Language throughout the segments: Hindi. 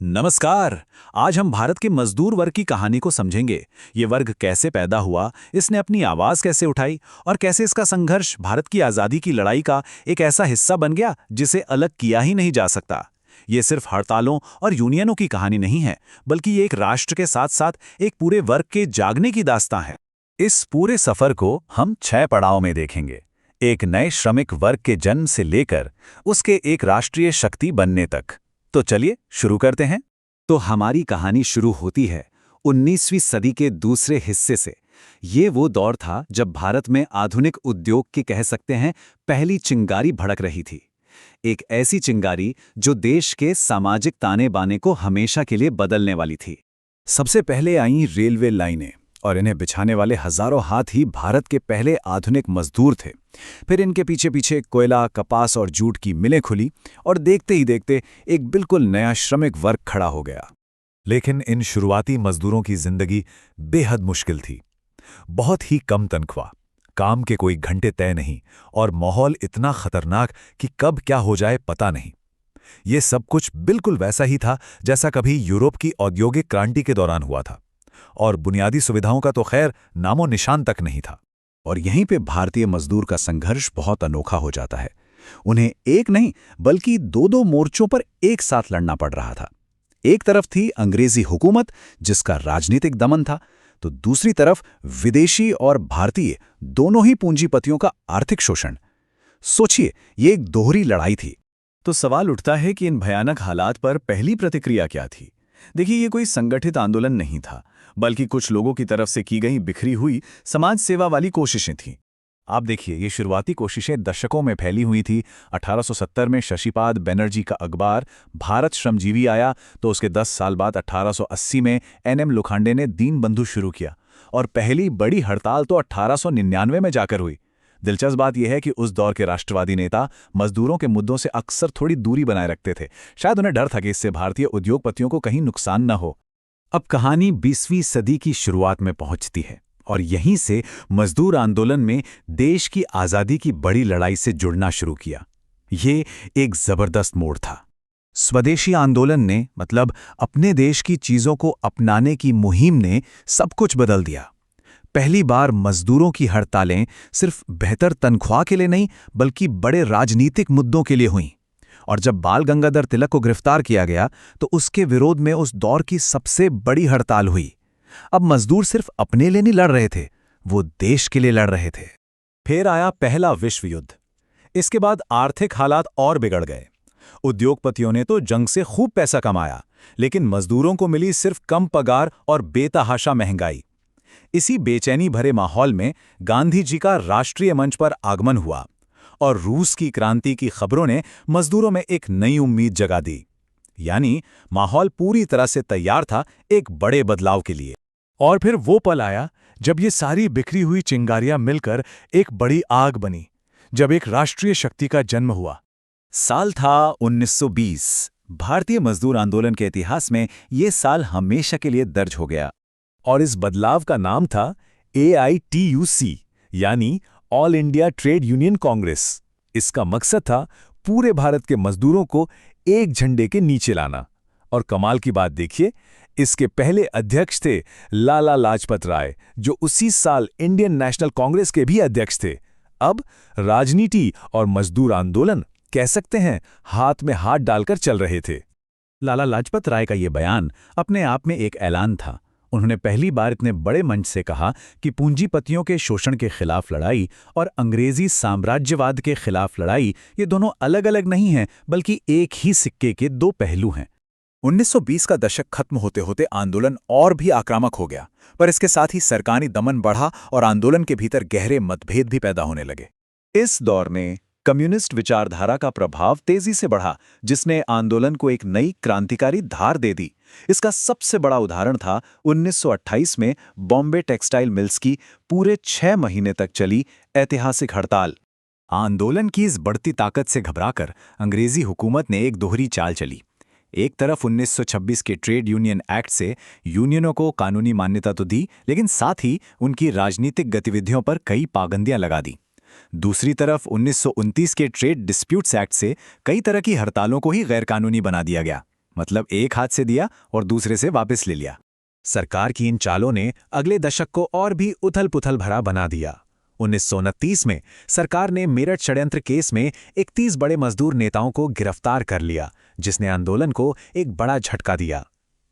नमस्कार। आज हम भारत के मजदूर वर्ग की कहानी को समझेंगे। ये वर्ग कैसे पैदा हुआ, इसने अपनी आवाज कैसे उठाई और कैसे इसका संघर्ष भारत की आज़ादी की लड़ाई का एक ऐसा हिस्सा बन गया जिसे अलग किया ही नहीं जा सकता। ये सिर्फ हड़तालों और यूनियनों की कहानी नहीं है, बल्कि ये एक राष्ट्र के साथ साथ एक पूरे वर्ग के जागने की दास्तां है। इस पूरे सफर को हम 6 पड़ाव में देखेंगे, एक नए श्रमिक वर्ग के जन्म से लेकर उसके एक राष्ट्रीय शक्ति बनने तक। तो चलिए शुरू करते हैं। तो हमारी कहानी शुरू होती है 19वीं सदी के दूसरे हिस्से से। ये वो दौर था जब भारत में आधुनिक उद्योग की कह सकते हैं पहली चिंगारी भड़क रही थी। एक ऐसी चिंगारी जो देश के सामाजिक ताने बाने को हमेशा के लिए बदलने वाली थी। सबसे पहले आईं रेलवे लाइनें, और इन्हें बिछाने वाले हजारों हाथ ही भारत के पहले आधुनिक मजदूर थे। फिर इनके पीछे पीछे कोयला, कपास और जूट की मिलें खुली, और देखते ही देखते एक बिल्कुल नया श्रमिक वर्ग खड़ा हो गया। लेकिन इन शुरुआती मजदूरों की जिंदगी बेहद मुश्किल थी। बहुत ही कम तनख्वाह, काम के कोई घंटे तय नहीं, और माहौल इतना खतरनाक कि कब क्या हो जाए पता नहीं। ये सब कुछ बिल्कुल वैसा ही था जैसा कभी यूरोप की औद्योगिक क्रांति के दौरान हुआ था, और बुनियादी सुविधाओं का तो खैर नामो निशान तक नहीं था। और यहीं पे भारतीय मजदूर का संघर्ष बहुत अनोखा हो जाता है। उन्हें एक नहीं बल्कि दो मोर्चों पर एक साथ लड़ना पड़ रहा था। एक तरफ थी अंग्रेजी हुकूमत जिसका राजनीतिक दमन था, तो दूसरी तरफ विदेशी और भारतीय दोनों ही पूंजीपतियों का आर्थिक शोषण। सोचिए, ये एक दोहरी लड़ाई थी। तो सवाल उठता है कि इन भयानक हालात पर पहली प्रतिक्रिया क्या थी। देखिए, ये कोई संगठित आंदोलन नहीं था, बल्कि कुछ लोगों की तरफ से की गई बिखरी हुई समाज सेवा वाली कोशिशें थीं। आप देखिए, ये शुरुआती कोशिशें दशकों में फैली हुई थी। 1870 में शशिपाद बनर्जी का अखबार भारत श्रमजीवी आया, तो उसके 10 साल बाद 1880 में एनएम लोखंडे ने दीनबंधु शुरू किया, और पहली बड़ी हड़ताल तो 1899 में जाकर हुई। दिलचस्प बात यह है कि उस दौर के राष्ट्रवादी नेता मजदूरों के मुद्दों से अक्सर थोड़ी दूरी बनाए रखते थे। शायद उन्हें डर था कि इससे भारतीय उद्योगपतियों को कहीं नुकसान न हो। अब कहानी 20वीं सदी की शुरुआत में पहुंचती है, और यहीं से मजदूर आंदोलन में देश की आज़ादी की बड़ी लड़ाई से जुड़ना शुरू किया। ये एक जबरदस्त मोड़ था। स्वदेशी आंदोलन ने, मतलब अपने देश की चीजों को अपनाने की मुहिम ने सब कुछ बदल दिया। पहली बार मजदूरों की हड़तालें सिर्फ बेहतर तनख्वाह के लिए नहीं, बल्कि बड़े राजनीतिक मुद्दों के लिए हुईं। और जब बाल गंगाधर तिलक को गिरफ्तार किया गया, तो उसके विरोध में उस दौर की सबसे बड़ी हड़ताल हुई। अब मजदूर सिर्फ अपने लिए नहीं लड़ रहे थे, वो देश के लिए लड़ रहे थे। फिर आया पहला विश्व युद्ध। इसके बाद आर्थिक हालात और बिगड़ गए। उद्योगपतियों ने तो जंग से खूब पैसा कमाया, लेकिन मजदूरों को मिली सिर्फ कम पगार और बेतहाशा महंगाई। इसी बेचैनी भरे माहौल में गांधी जी का राष्ट्रीय मंच पर आगमन हुआ, और रूस की क्रांति की खबरों ने मजदूरों में एक नई उम्मीद जगा दी। यानी माहौल पूरी तरह से तैयार था एक बड़े बदलाव के लिए। और फिर वो पल आया जब ये सारी बिखरी हुई चिंगारियां मिलकर एक बड़ी आग बनी, जब एक राष्ट्रीय शक्ति का जन्म हुआ। साल था 1920। भारतीय मजदूर आंदोलन के इतिहास में ये साल हमेशा के लिए दर्ज हो गया, और इस बदलाव का नाम था AITUC, यानी all India trade union Congress. इसका मकसद था पूरे भारत के मजदूरों को एक झंडे के नीचे लाना। और कमाल की बात देखिए, इसके पहले अध्यक्ष थे लाला लाजपत राय, जो उसी साल इंडियन नेशनल कांग्रेस के भी अध्यक्ष थे। अब राजनीति और मजदूर आंदोलन, कह सकते हैं, हाथ में हाथ डालकर चल रहे थे। लाला लाजपत राय का ये बयान अपने आप में एक ऐलान था। उन्होंने पहली बार इतने बड़े मंच से कहा कि पूंजीपतियों के शोषण के खिलाफ लड़ाई और अंग्रेजी साम्राज्यवाद के खिलाफ लड़ाई, ये दोनों अलग अलग नहीं हैं, बल्कि एक ही सिक्के के दो पहलू हैं। 1920 का दशक खत्म होते होते आंदोलन और भी आक्रामक हो गया, पर इसके साथ ही सरकारी दमन बढ़ा और आंदोलन के भीतर गहरे मतभेद भी पैदा होने लगे। इस दौर में कम्युनिस्ट विचारधारा का प्रभाव तेजी से बढ़ा, जिसने आंदोलन को एक नई क्रांतिकारी धार दे दी। इसका सबसे बड़ा उदाहरण था 1928 में बॉम्बे टेक्सटाइल मिल्स की पूरे 6 महीने तक चली ऐतिहासिक हड़ताल। आंदोलन की इस बढ़ती ताकत से घबराकर अंग्रेजी हुकूमत ने एक दोहरी चाल चली। एक तरफ 1926 के ट्रेड यूनियन एक्ट से यूनियनों को कानूनी मान्यता तो दी, लेकिन साथ ही उनकी राजनीतिक गतिविधियों पर कई पाबंदियां लगा दी। दूसरी तरफ 1929 के ट्रेड डिस्प्यूट्स एक्ट से कई तरह की हड़तालों को ही गैरकानूनी बना दिया गया। मतलब एक हाथ से दिया और दूसरे से वापस ले लिया। सरकार की इन चालों ने अगले दशक को और भी उथल-पुथल भरा बना दिया। 1929 में सरकार ने मेरठ षड्यंत्र केस में 31 बड़े मजदूर नेताओं को गिरफ्तार कर लिया, जिसने आंदोलन को एक बड़ा झटका दिया।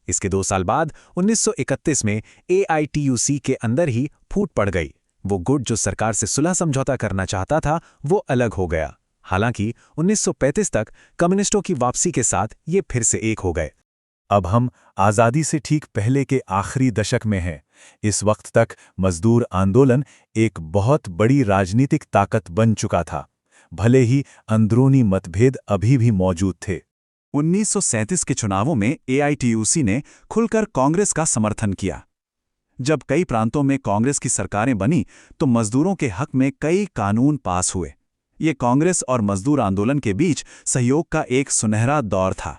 इसके 2 साल बाद 1931 में AITUC के अंदर ही फूट पड़ गई। वो गुट जो सरकार से सुलह समझौता करना चाहता था, वो अलग हो गया। हालांकि 1935 तक कम्युनिस्टों की वापसी के साथ ये फिर से एक हो गए। अब हम आज़ादी से ठीक पहले के आखिरी दशक में हैं। इस वक्त तक मजदूर आंदोलन एक बहुत बड़ी राजनीतिक ताकत बन चुका था, भले ही अंदरूनी मतभेद अभी भी मौजूद थे। 1937 के चुनावों में AITUC ने खुलकर कांग्रेस का समर्थन किया। जब कई प्रांतों में कांग्रेस की सरकारें बनी तो मजदूरों के हक में कई कानून पास हुए। ये कांग्रेस और मजदूर आंदोलन के बीच सहयोग का एक सुनहरा दौर था।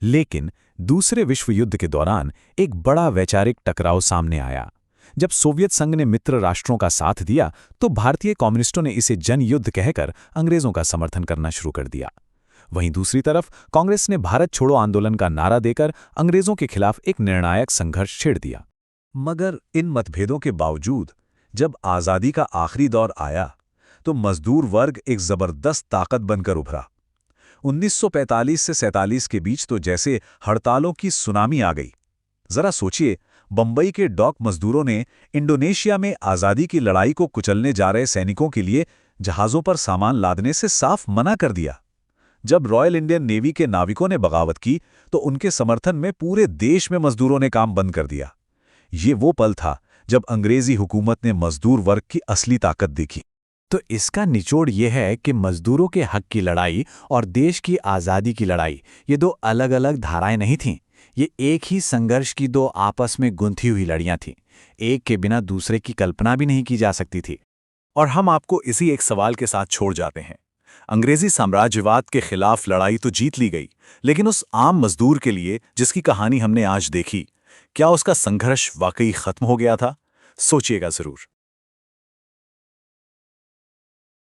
लेकिन दूसरे विश्व युद्ध के दौरान एक बड़ा वैचारिक टकराव सामने आया। जब सोवियत संघ ने मित्र राष्ट्रों का साथ दिया तो भारतीय कम्युनिस्टों ने इसे जन युद्ध कहकर अंग्रेजों का समर्थन करना शुरू कर दिया। वहीं दूसरी तरफ कांग्रेस ने भारत छोड़ो आंदोलन का नारा देकर अंग्रेजों के खिलाफ एक निर्णायक संघर्ष छेड़ दिया। मगर इन मतभेदों के बावजूद जब आज़ादी का आखिरी दौर आया तो मजदूर वर्ग एक जबरदस्त ताकत बनकर उभरा। 1945 से 47 के बीच तो जैसे हड़तालों की सुनामी आ गई। जरा सोचिए, बंबई के डॉक मजदूरों ने इंडोनेशिया में आज़ादी की लड़ाई को कुचलने जा रहे सैनिकों के लिए जहाज़ों पर सामान लादने से साफ मना कर दिया। जब रॉयल इंडियन नेवी के नाविकों ने बगावत की तो उनके समर्थन में पूरे देश में मजदूरों ने काम बंद कर दिया। ये वो पल था जब अंग्रेजी हुकूमत ने मजदूर वर्ग की असली ताकत देखी। तो इसका निचोड़ यह है कि मजदूरों के हक की लड़ाई और देश की आज़ादी की लड़ाई, ये दो अलग अलग धाराएं नहीं थीं। ये एक ही संघर्ष की दो आपस में गुंथी हुई लड़ियां थीं। एक के बिना दूसरे की कल्पना भी नहीं की जा सकती थी। और हम आपको इसी एक सवाल के साथ छोड़ जाते हैं। अंग्रेजी साम्राज्यवाद के खिलाफ लड़ाई तो जीत ली गई, लेकिन उस आम मजदूर के लिए जिसकी कहानी हमने आज देखी, क्या उसका संघर्ष वाकई खत्म हो गया था? सोचिएगा जरूर।